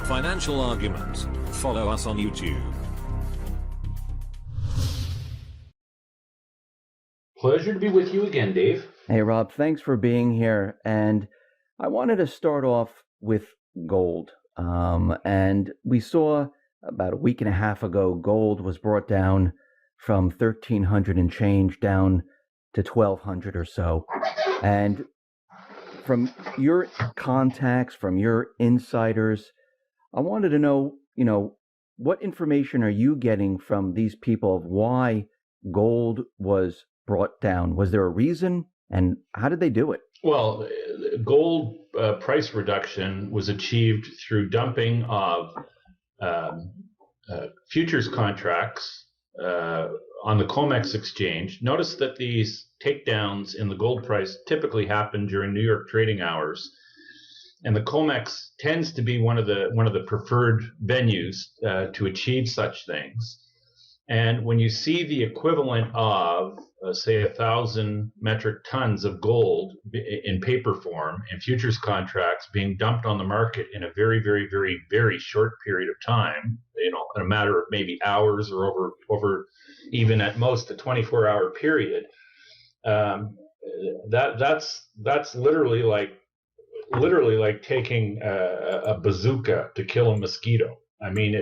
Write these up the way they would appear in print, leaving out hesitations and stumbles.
Financial Argument. Follow us on YouTube. Pleasure to be with you again, Dave. Hey, Rob, thanks for being here. And I wanted to start off with gold. And we saw about a week and a half ago, gold was brought down from 1,300 and change down to 1,200 or so. And from your contacts, from your insiders, I wanted to know, what information are you getting from these people of why gold was brought down? Was there a reason, and how did they do it? Well, gold price reduction was achieved through dumping of futures contracts on the COMEX exchange. Notice that these takedowns in the gold price typically happen during New York trading hours, and the COMEX tends to be one of the preferred venues to achieve such things. And when you see the equivalent of, say, 1,000 metric tons of gold in paper form in futures contracts being dumped on the market in a very, very, very, very short period of time, in a matter of maybe hours or over even at most a 24-hour period, that's literally like taking a bazooka to kill a mosquito. I mean,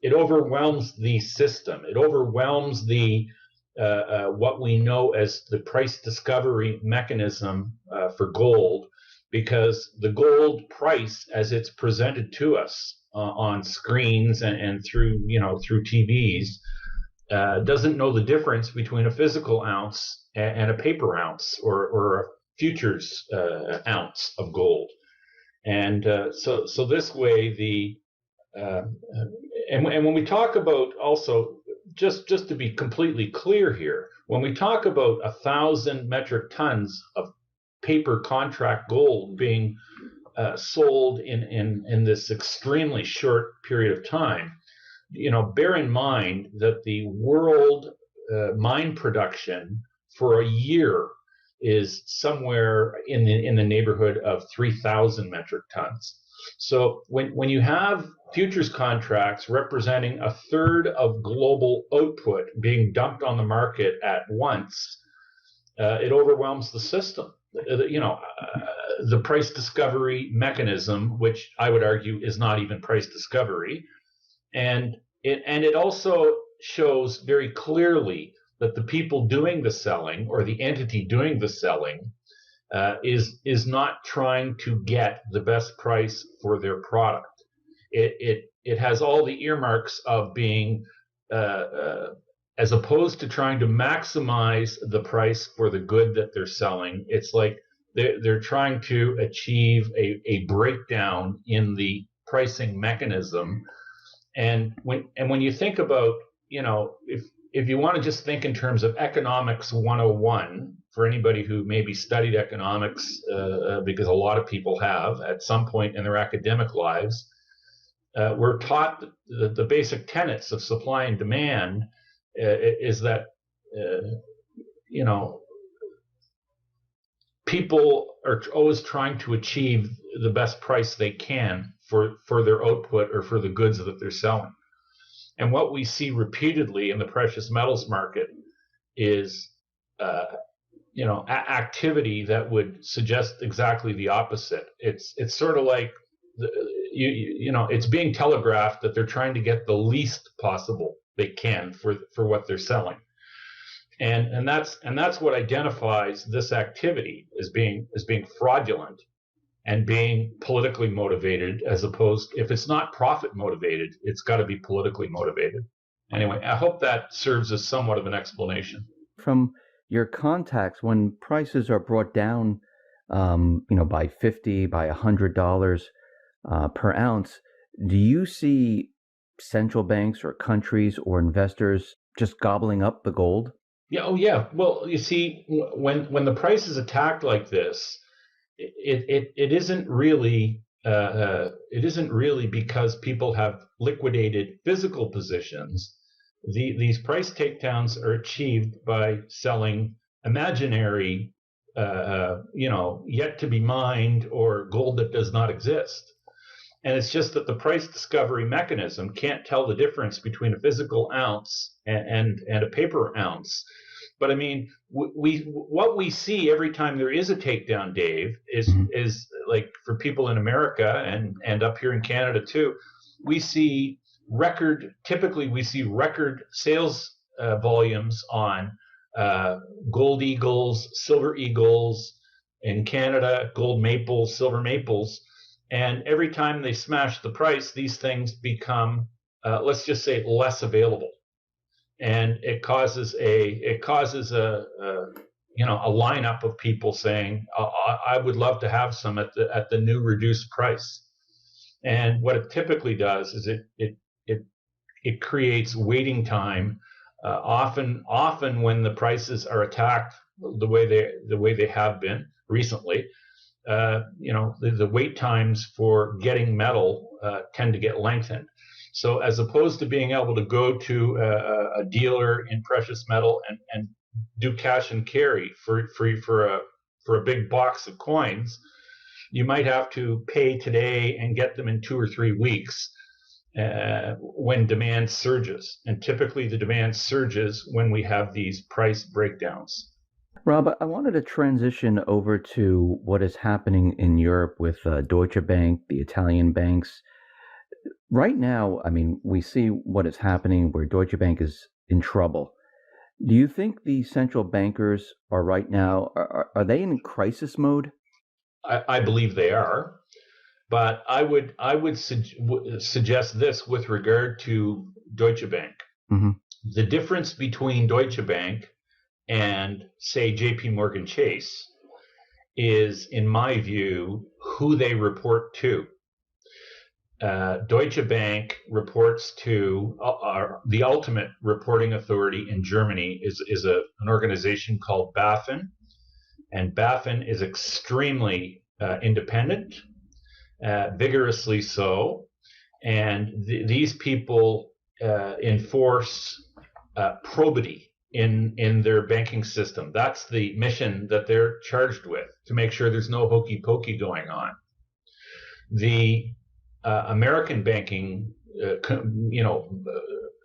it overwhelms the system. It overwhelms the what we know as the price discovery mechanism for gold, because the gold price, as it's presented to us on screens and through TVs, doesn't know the difference between a physical ounce and a paper ounce or a futures ounce of gold. And so this way and when we talk about, also just to be completely clear here, when we talk about 1,000 metric tons of paper contract gold being sold in this extremely short period of time, bear in mind that the world mine production for a year is somewhere in the neighborhood of 3,000 metric tons. So when you have futures contracts representing a third of global output being dumped on the market at once, it overwhelms the system. The price discovery mechanism, which I would argue is not even price discovery, and it also shows very clearly that the people doing the selling, or the entity doing the selling, is not trying to get the best price for their product. It has all the earmarks of being, as opposed to trying to maximize the price for the good that they're selling, it's like they're trying to achieve a breakdown in the pricing mechanism. And when you think about, if you want to just think in terms of economics 101, for anybody who maybe studied economics, because a lot of people have at some point in their academic lives, we're taught the basic tenets of supply and demand is that, people are always trying to achieve the best price they can for their output or for the goods that they're selling. And what we see repeatedly in the precious metals market is, activity that would suggest exactly the opposite. It's sort of like, it's being telegraphed that they're trying to get the least possible they can for what they're selling. And that's what identifies this activity as being fraudulent and being politically motivated, as opposed, if it's not profit motivated, it's got to be politically motivated. Anyway, I hope that serves as somewhat of an explanation. From your contacts, when prices are brought down, by $50, by $100 per ounce, do you see central banks or countries or investors just gobbling up the gold? Yeah. Oh, yeah. Well, you see, when the price is attacked like this, it isn't really because people have liquidated physical positions. these price takedowns are achieved by selling imaginary, yet to be mined or gold that does not exist. And it's just that the price discovery mechanism can't tell the difference between a physical ounce and a paper ounce. But I mean, what we see every time there is a takedown, Dave, is like for people in America and up here in Canada too, we see typically we see record sales volumes on gold eagles, silver eagles, in Canada, gold maples, silver maples. And every time they smash the price, these things become, let's just say, less available, and it causes a lineup of people saying, "I would love to have some at the new reduced price." And what it typically does is it creates waiting time. Often when the prices are attacked the way they have been recently. The wait times for getting metal tend to get lengthened. So as opposed to being able to go to a dealer in precious metal and do cash and carry for a big box of coins, you might have to pay today and get them in 2 or 3 weeks when demand surges. And typically the demand surges when we have these price breakdowns. Rob, I wanted to transition over to what is happening in Europe with Deutsche Bank, the Italian banks. Right now, I mean, we see what is happening where Deutsche Bank is in trouble. Do you think the central bankers are right now, are they in crisis mode? I believe they are, but I would suggest this with regard to Deutsche Bank. Mm-hmm. The difference between Deutsche Bank and, say, JP Morgan Chase is, in my view, who they report to. Deutsche Bank reports to the ultimate reporting authority in Germany is an organization called BaFin, and BaFin is extremely independent, vigorously so, and these people enforce probity in their banking system. That's the mission that they're charged with, to make sure there's no hokey pokey going on. The American banking,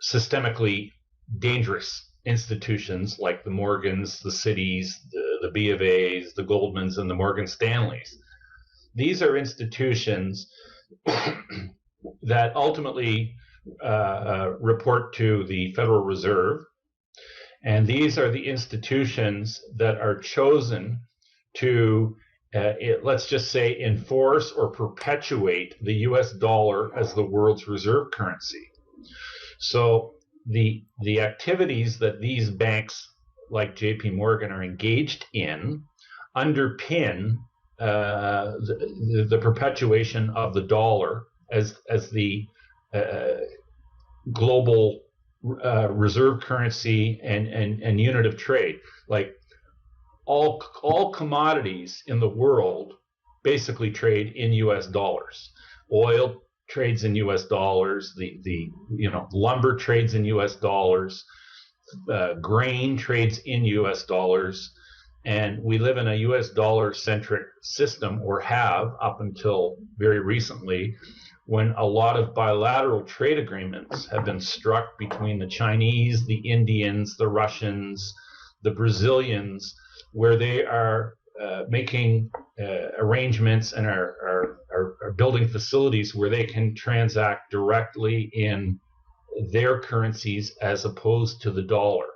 systemically dangerous institutions like the Morgans, the Citis, the B of A's, the Goldmans, and the Morgan Stanleys. These are institutions that ultimately report to the Federal Reserve. And these are the institutions that are chosen to, let's just say, enforce or perpetuate the US dollar as the world's reserve currency. So the activities that these banks like JP Morgan are engaged in underpin the perpetuation of the dollar as the global reserve currency and unit of trade. Like all commodities in the world basically trade in US dollars. Oil trades in US dollars, the lumber trades in US dollars, grain trades in US dollars, and we live in a US dollar centric system, or have up until very recently, when a lot of bilateral trade agreements have been struck between the Chinese, the Indians, the Russians, the Brazilians, where they are making arrangements and are building facilities where they can transact directly in their currencies as opposed to the dollar.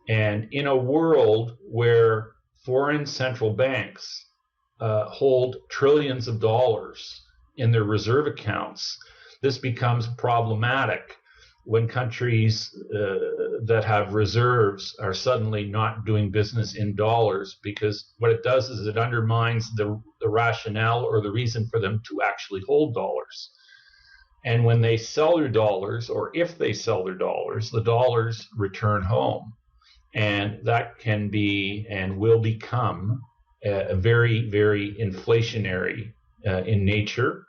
And in a world where foreign central banks hold trillions of dollars in their reserve accounts, this becomes problematic when countries that have reserves are suddenly not doing business in dollars, because what it does is it undermines the rationale or the reason for them to actually hold dollars. And when they sell their dollars, or if they sell their dollars, the dollars return home. And that can be and will become a very, very inflationary in nature,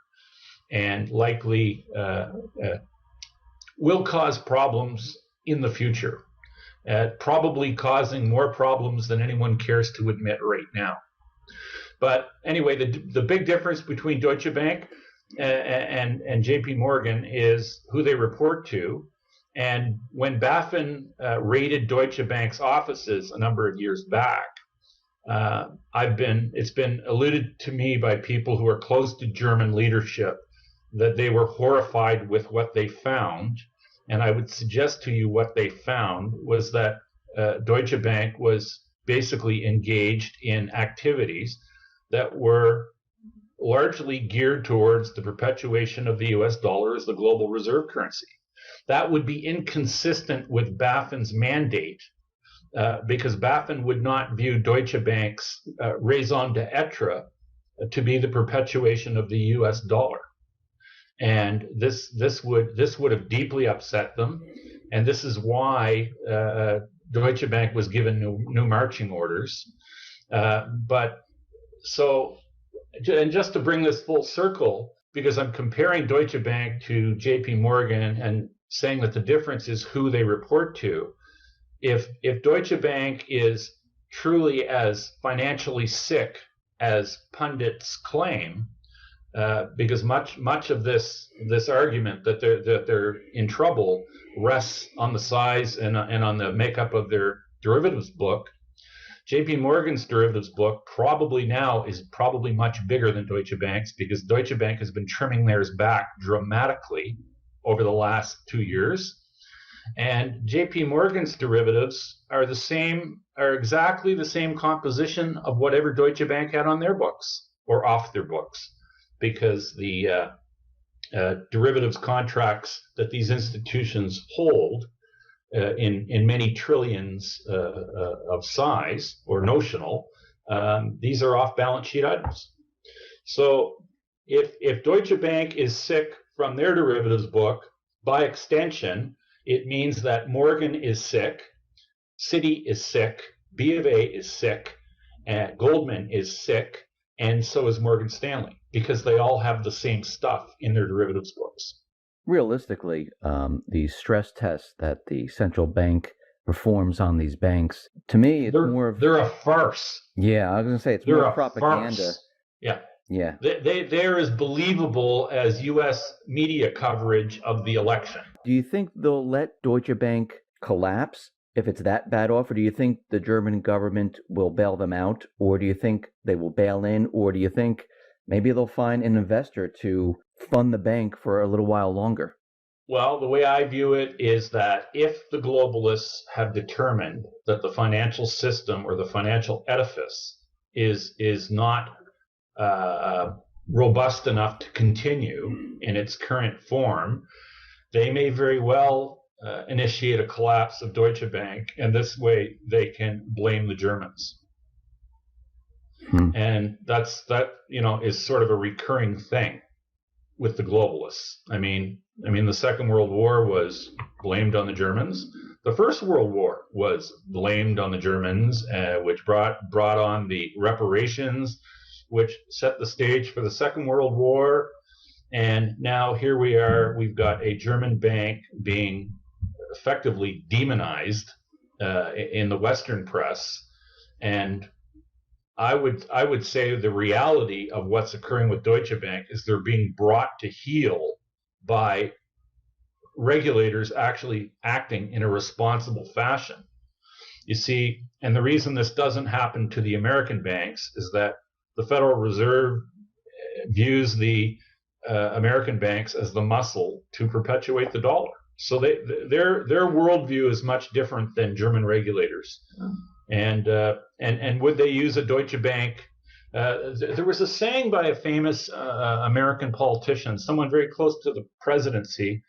and likely will cause problems in the future, probably causing more problems than anyone cares to admit right now. But anyway, the big difference between Deutsche Bank and JP Morgan is who they report to. And when BaFin raided Deutsche Bank's offices a number of years back, it's been alluded to me by people who are close to German leadership that they were horrified with what they found. And I would suggest to you what they found was that Deutsche Bank was basically engaged in activities that were largely geared towards the perpetuation of the US dollar as the global reserve currency. That would be inconsistent with BaFin's mandate, because BaFin would not view Deutsche Bank's raison d'etre to be the perpetuation of the US dollar. And this would have deeply upset them. And this is why Deutsche Bank was given new marching orders. And just to bring this full circle, because I'm comparing Deutsche Bank to JP Morgan and saying that the difference is who they report to. If Deutsche Bank is truly as financially sick as pundits claim, because much of this argument that they're in trouble rests on the size and on the makeup of their derivatives book. JP Morgan's derivatives book probably much bigger than Deutsche Bank's, because Deutsche Bank has been trimming theirs back dramatically over the last 2 years. And JP Morgan's derivatives are exactly the same composition of whatever Deutsche Bank had on their books or off their books, because the derivatives contracts that these institutions hold in many trillions of size or notional, these are off balance sheet items. So if Deutsche Bank is sick from their derivatives book, by extension, it means that Morgan is sick, Citi is sick, B of A is sick, and Goldman is sick, and so is Morgan Stanley, because they all have the same stuff in their derivatives books. Realistically, the stress tests that the central bank performs on these banks, to me, they're a farce. Yeah, I was going to say it's more propaganda. Farce. Yeah. Yeah. They're as believable as U.S. media coverage of the election. Do you think they'll let Deutsche Bank collapse if it's that bad off, or do you think the German government will bail them out, or do you think they will bail in, or do you think maybe they'll find an investor to fund the bank for a little while longer? Well, the way I view it is that if the globalists have determined that the financial system or the financial edifice is not robust enough to continue in its current form, they may very well initiate a collapse of Deutsche Bank, and this way they can blame the Germans. And that is sort of a recurring thing with the globalists. I mean, the Second World War was blamed on the Germans. The First World War was blamed on the Germans, which brought on the reparations, which set the stage for the Second World War. And now here we are, we've got a German bank being effectively demonized in the Western press. And I would say the reality of what's occurring with Deutsche Bank is they're being brought to heel by regulators actually acting in a responsible fashion. You see, and the reason this doesn't happen to the American banks is that the Federal Reserve views the American banks as the muscle to perpetuate the dollar. So their worldview is much different than German regulators. And would they use a Deutsche Bank? There was a saying by a famous American politician, someone very close to the presidency,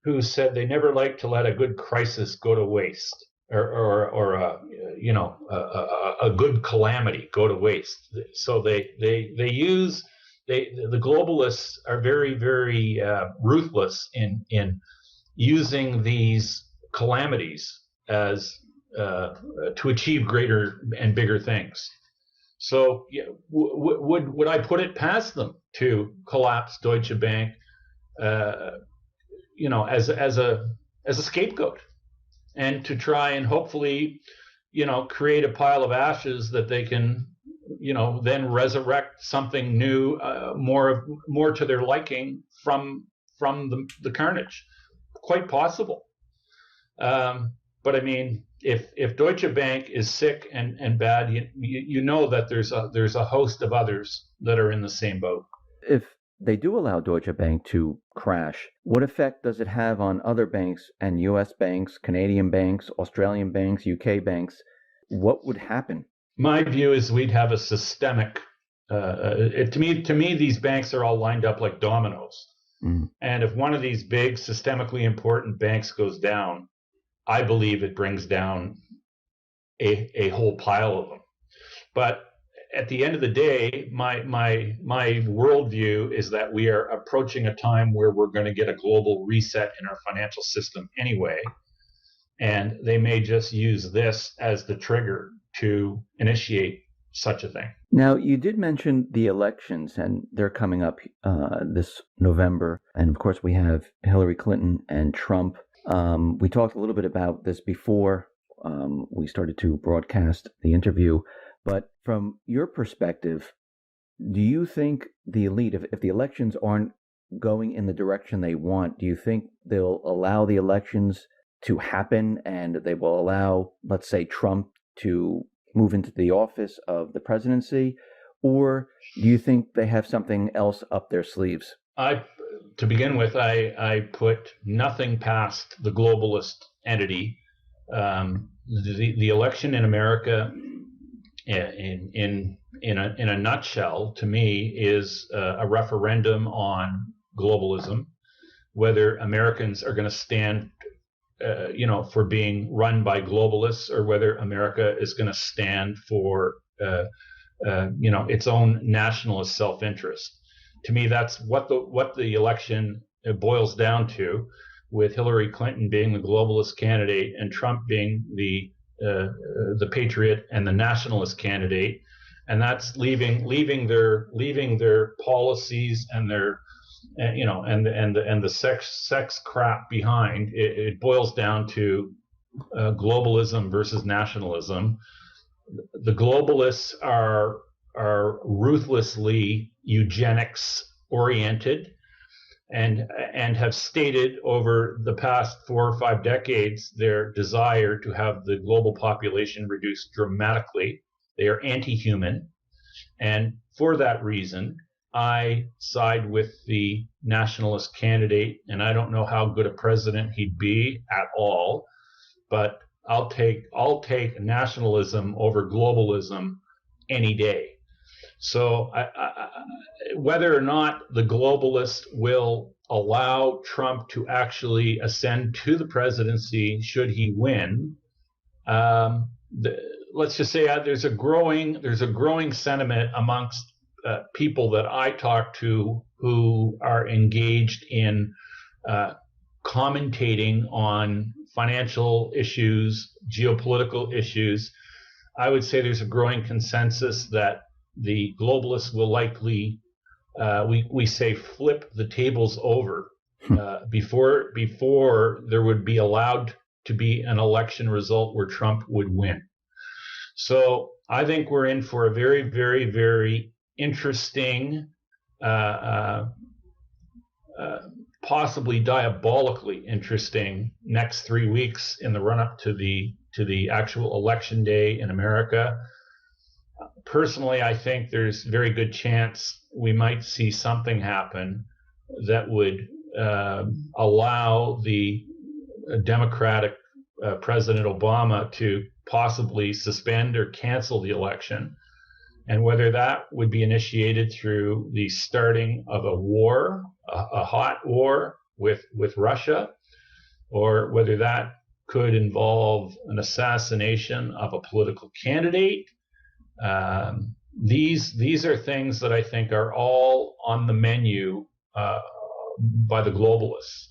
who said they never like to let a good crisis go to waste, or a good calamity go to waste. So the globalists are very, very ruthless in using these calamities as to achieve greater and bigger things. So would I put it past them to collapse Deutsche Bank, as a scapegoat? and to try and hopefully, create a pile of ashes that they can, then resurrect something new, more to their liking from the carnage. Quite possible. But I mean, if Deutsche Bank is sick and bad, you know that there's a host of others that are in the same boat. If they do allow Deutsche Bank to crash, what effect does it have on other banks and U.S. banks, Canadian banks, Australian banks, UK banks? What would happen? My view is we'd have a systemic. To me, these banks are all lined up like dominoes. And if one of these big systemically important banks goes down, I believe it brings down a whole pile of them. But at the end of the day, my worldview is that we are approaching a time where we're going to get a global reset in our financial system anyway. And they may just use this as the trigger to initiate such a thing. Now, you did mention the elections, and they're coming up this November. And of course, we have Hillary Clinton and Trump. We talked a little bit about this before we started to broadcast the interview. But from your perspective, do you think the elite, if the elections aren't going in the direction they want, do you think they'll allow the elections to happen and they will allow, let's say, Trump to move into the office of the presidency? Or do you think they have something else up their sleeves? To begin with, I put nothing past the globalist entity. The election in America, in a nutshell, to me, is a referendum on globalism, whether Americans are going to stand for being run by globalists, or whether America is going to stand for, its own nationalist self-interest. To me, that's what the election boils down to, with Hillary Clinton being the globalist candidate and Trump being the patriot and the nationalist candidate, and that's leaving their policies and their and the sex crap behind. It boils down to globalism versus nationalism. The globalists are ruthlessly eugenics oriented, and have stated over the past 4 or 5 decades their desire to have the global population reduced dramatically. They are anti-human, and for that reason, I side with the nationalist candidate, and I don't know how good a president he'd be at all, but I'll take nationalism over globalism any day. So whether or not the globalists will allow Trump to actually ascend to the presidency should he win, let's just say there's a growing sentiment amongst people that I talk to who are engaged in commentating on financial issues, geopolitical issues. I would say there's a growing consensus that the globalists will likely, we say, flip the tables over before there would be allowed to be an election result where Trump would win. So I think we're in for a very, very, very interesting, possibly diabolically interesting next 3 weeks in the run-up to the actual election day in America. Personally, I think there's very good chance we might see something happen that would allow the Democratic President Obama to possibly suspend or cancel the election. And whether that would be initiated through the starting of a war, a hot war with Russia, or whether that could involve an assassination of a political candidate. These are things that I think are all on the menu by the globalists,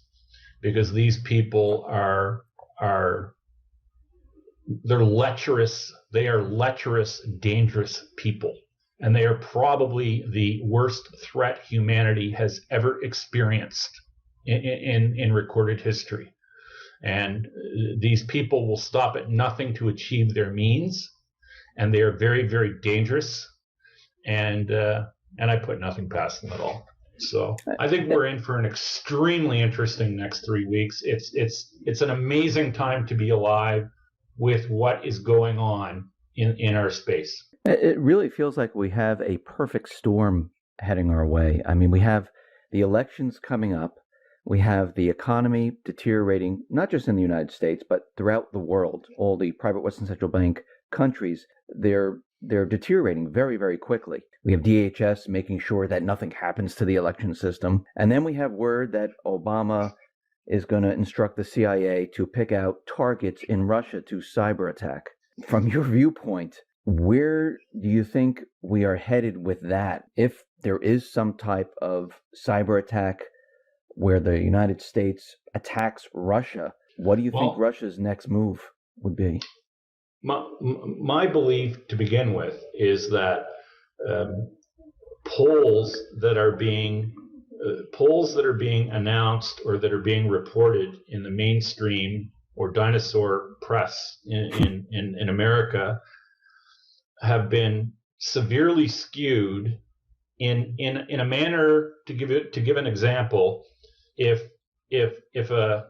because these people they're lecherous. They are lecherous, dangerous people, and they are probably the worst threat humanity has ever experienced in recorded history. And these people will stop at nothing to achieve their means, and they are very, very dangerous. And I put nothing past them at all. So I think we're in for an extremely interesting next 3 weeks. It's an amazing time to be alive with what is going on in our space. It really feels like we have a perfect storm heading our way. I mean, we have the elections coming up. We have the economy deteriorating, not just in the United States, but throughout the world. All the private Western Central Bank countries, they're deteriorating very, very quickly. We have DHS making sure that nothing happens to the election system. And then we have word that Obama is going to instruct the CIA to pick out targets in Russia to cyber attack. From your viewpoint, where do you think we are headed with that? If there is some type of cyber attack where the United States attacks Russia, what do you think Russia's next move would be? My belief to begin with is that polls that are being announced or that are being reported in the mainstream or dinosaur press in America have been severely skewed in a manner. To give an example, if a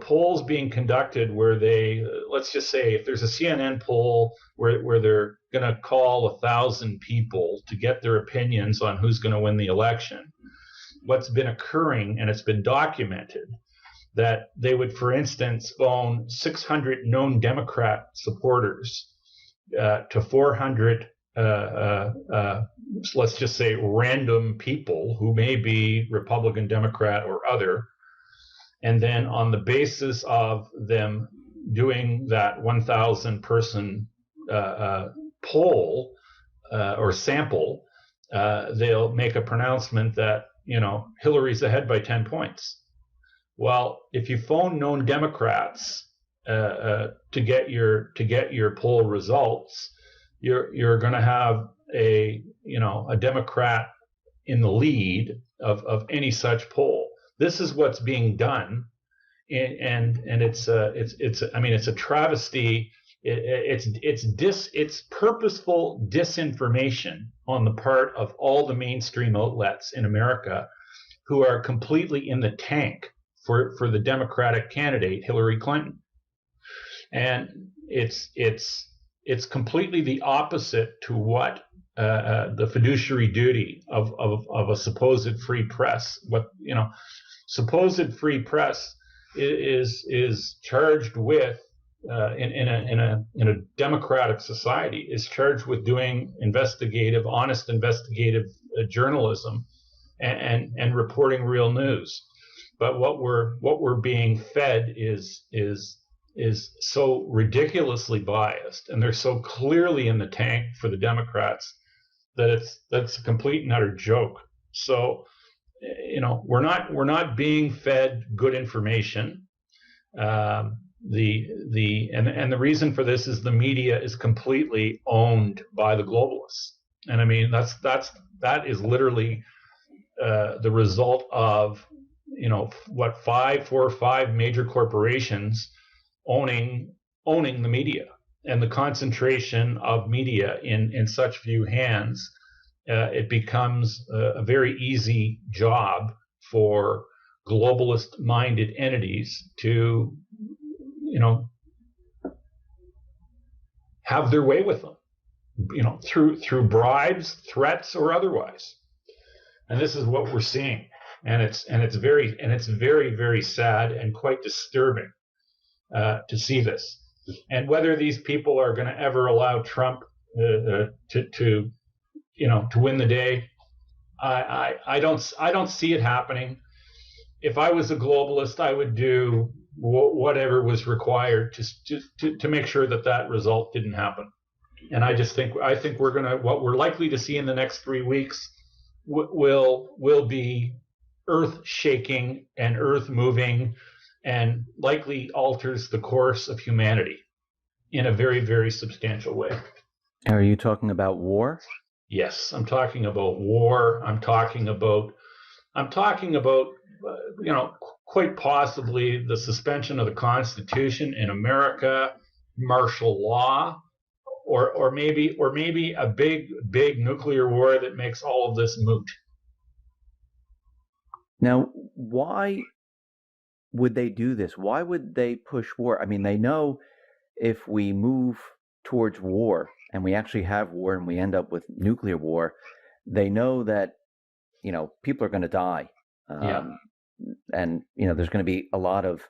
poll is being conducted where they, let's just say, if there's a CNN poll where they're going to call 1,000 people to get their opinions on who's going to win the election, what's been occurring, and it's been documented, that they would, for instance, phone 600 known Democrat supporters to 400, let's just say, random people who may be Republican, Democrat, or other. And then on the basis of them doing that 1,000 person poll or sample, they'll make a pronouncement that, Hillary's ahead by 10 points. Well, if you phone known Democrats to get your poll results, you're going to have a Democrat in the lead of any such poll. This is what's being done, and it's a travesty. It's purposeful disinformation on the part of all the mainstream outlets in America, who are completely in the tank for the Democratic candidate Hillary Clinton, and it's completely the opposite to what the fiduciary duty of a supposed free press. Supposed free press is charged with in a democratic society is charged with doing honest investigative journalism and reporting real news. But what we're being fed is so ridiculously biased, and they're so clearly in the tank for the Democrats that that's a complete and utter joke. So, we're not being fed good information. The reason for this is the media is completely owned by the globalists, and I mean that is literally the result of 4 or 5 major corporations owning the media, and the concentration of media in such few hands. It becomes a very easy job for globalist-minded entities to, have their way with them, through bribes, threats, or otherwise. And this is what we're seeing, and it's very, very sad and quite disturbing to see this. And whether these people are going to ever allow Trump to win the day, I don't see it happening. If I was a globalist, I would do whatever was required to make sure that result didn't happen. And I think what we're likely to see in the next 3 weeks will be earth shaking and earth moving, and likely alters the course of humanity in a very, very substantial way. Are you talking about war? Yes, I'm talking about war. I'm talking about quite possibly the suspension of the Constitution in America, martial law, or maybe a big nuclear war that makes all of this moot. Now, why would they do this? Why would they push war? I mean, they know if we move towards war and we actually have war and we end up with nuclear war, they know that, people are going to die. And, there's going to be a lot of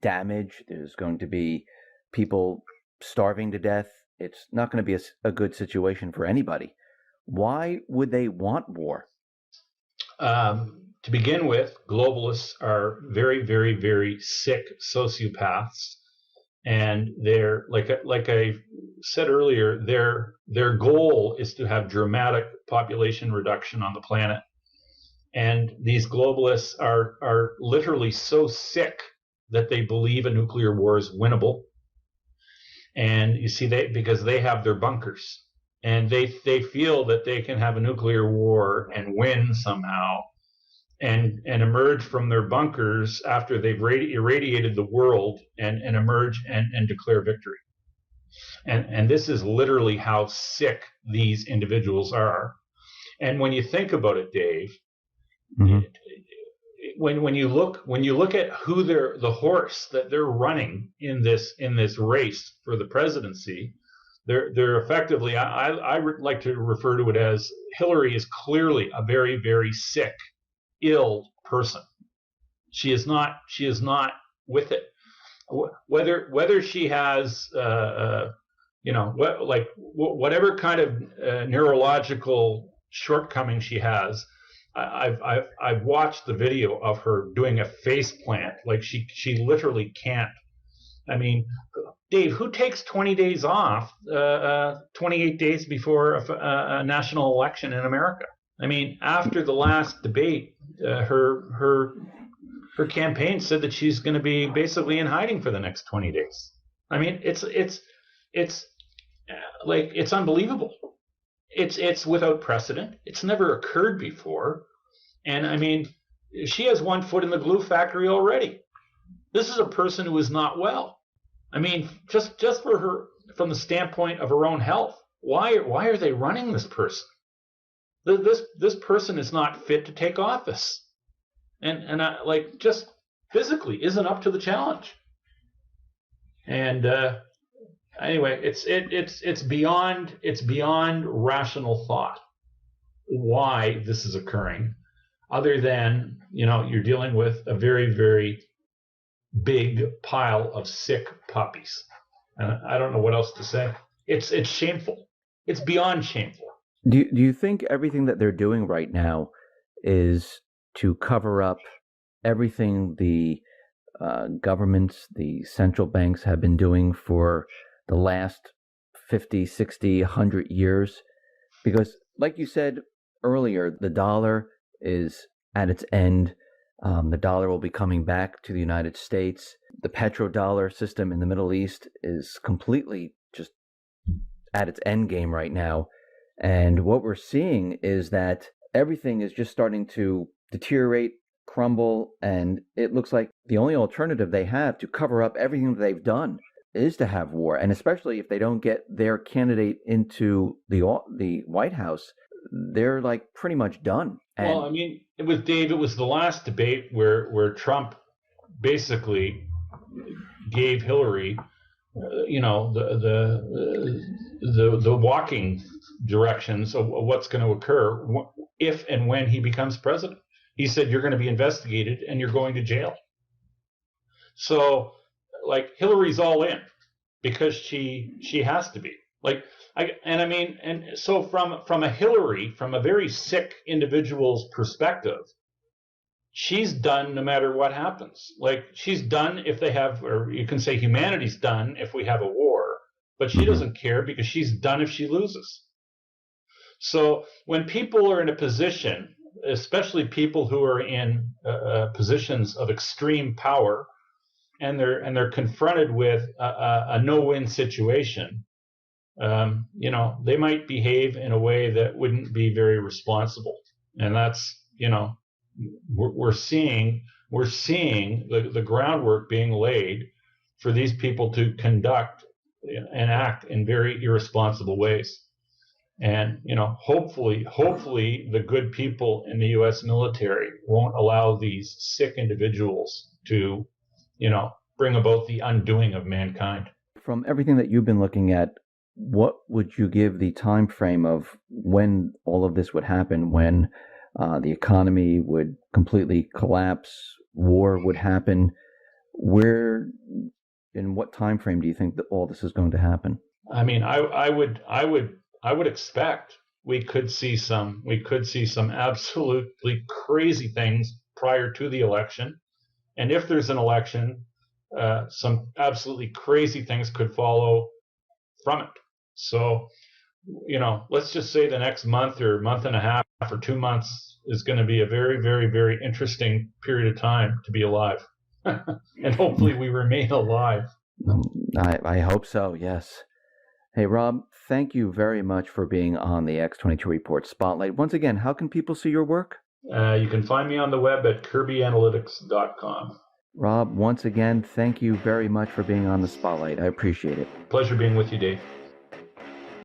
damage. There's going to be people starving to death. It's not going to be a good situation for anybody. Why would they want war? To begin with, globalists are very, very, very sick sociopaths. And they're, like I said earlier, their goal is to have dramatic population reduction on the planet. And these globalists are literally so sick that they believe a nuclear war is winnable. And you see, because they have their bunkers, and they feel that they can have a nuclear war and win somehow, and emerge from their bunkers after they've irradiated the world and emerge and declare victory. And this is literally how sick these individuals are. And when you think about it, Dave, mm-hmm. when you look at who the horse that they're running in this race for the presidency, they're effectively, I like to refer to it as, Hillary is clearly a very, very sick, ill person. She is not with it. Whether she has whatever kind of neurological shortcoming she has. I've watched the video of her doing a face plant. Like she literally can't. I mean, Dave, who takes 20 days off, 28 days before a national election in America? I mean, after the last debate, her campaign said that she's going to be basically in hiding for the next 20 days. I mean, it's unbelievable. It's without precedent. It's never occurred before. And I mean, she has one foot in the glue factory already. This is a person who is not well. I mean, just for her, from the standpoint of her own health, why are they running this person? This person is not fit to take office, and just physically isn't up to the challenge. And anyway, it's beyond rational thought why this is occurring, other than you're dealing with a very, very big pile of sick puppies. And I don't know what else to say. It's shameful. It's beyond shameful. Do you think everything that they're doing right now is to cover up everything the governments, the central banks have been doing for the last 50, 60, 100 years? Because like you said earlier, the dollar is at its end. The dollar will be coming back to the United States. The petrodollar system in the Middle East is completely just at its end game right now. And what we're seeing is that everything is just starting to deteriorate, crumble, and it looks like the only alternative they have to cover up everything that they've done is to have war. And especially if they don't get their candidate into the White House, they're like pretty much done. Well, I mean, it was the last debate where Trump basically gave Hillary, the walking directions of what's going to occur if and when he becomes president. He said, you're going to be investigated and you're going to jail. So, Hillary's all in because she has to be. So from a Hillary, from a very sick individual's perspective, she's done no matter what happens. She's done if they have, or you can say humanity's done if we have a war, but she doesn't care because she's done if she loses. So when people are in a position, especially people who are in positions of extreme power, and they're confronted with a no-win situation, they might behave in a way that wouldn't be very responsible. And that's, we're seeing we're seeing the groundwork being laid for these people to conduct and act in very irresponsible ways. And, hopefully the good people in the U.S. military won't allow these sick individuals to, bring about the undoing of mankind. From everything that you've been looking at, what would you give the time frame of when all of this would happen, when the economy would completely collapse, war would happen? Where, in what time frame do you think that all this is going to happen? I mean, I would expect we could see some absolutely crazy things prior to the election, and if there's an election, some absolutely crazy things could follow from it. So, let's just say the next month or month and a half or 2 months is going to be a very, very, very interesting period of time to be alive. And hopefully we remain alive. I hope so, yes. Hey, Rob, thank you very much for being on the X22 Report Spotlight. Once again, how can people see your work? You can find me on the web at kirbyanalytics.com. Rob, once again, thank you very much for being on the Spotlight. I appreciate it. Pleasure being with you, Dave.